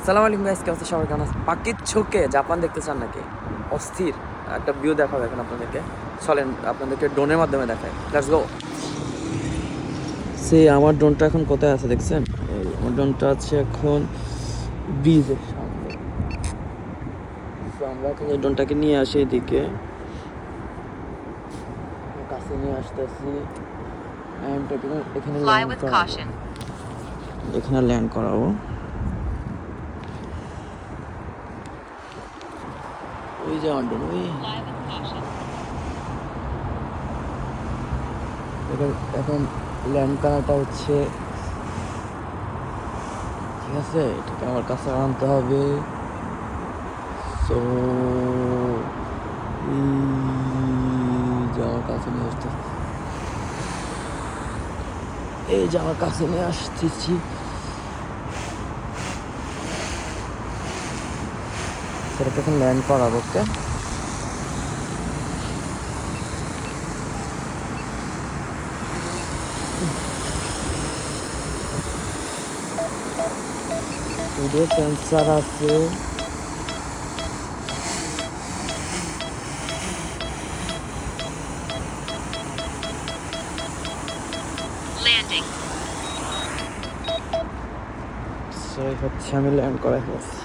আসসালামু আলাইকুম গাইস, কেমন আছেন সবাই? কেমন আছেন? পাখির চোখে জাপান দেখতে চান নাকি? অস্থির একটা ভিউ দেখাবো এখন আপনাদেরকে। চলেন আপনাদেরকে ড্রোনের মাধ্যমে দেখাই। Let's go. সে আমার ড্রোনটা এখন কোথায় আছে দেখছেন? এই আমার ড্রোনটা আছে এখন ব্রিজের সামনে। তো আমরা এখন এই ড্রোনটাকে নিয়ে আসি এদিকে, কাছে নিয়ে আসতেছি। এখানে ল্যান্ড করাবো। এখানে ল্যান্ড করাবো। ওই যে আমার ড্রোন, ওই এখন ল্যান্ড করাটা হচ্ছে, ঠিক আছে? এটাকে আমার কাছে আনতে হবে। সো যে আমার কাছে নিয়ে আসতে, এই যে আমার কাছে নিয়ে আসতেছি। সেটাকে এখন ল্যান্ড করাবো। ওকে, ভিডিও সেন্সার আছে। সো হচ্ছে আমি ল্যান্ড করাই ফেলছি।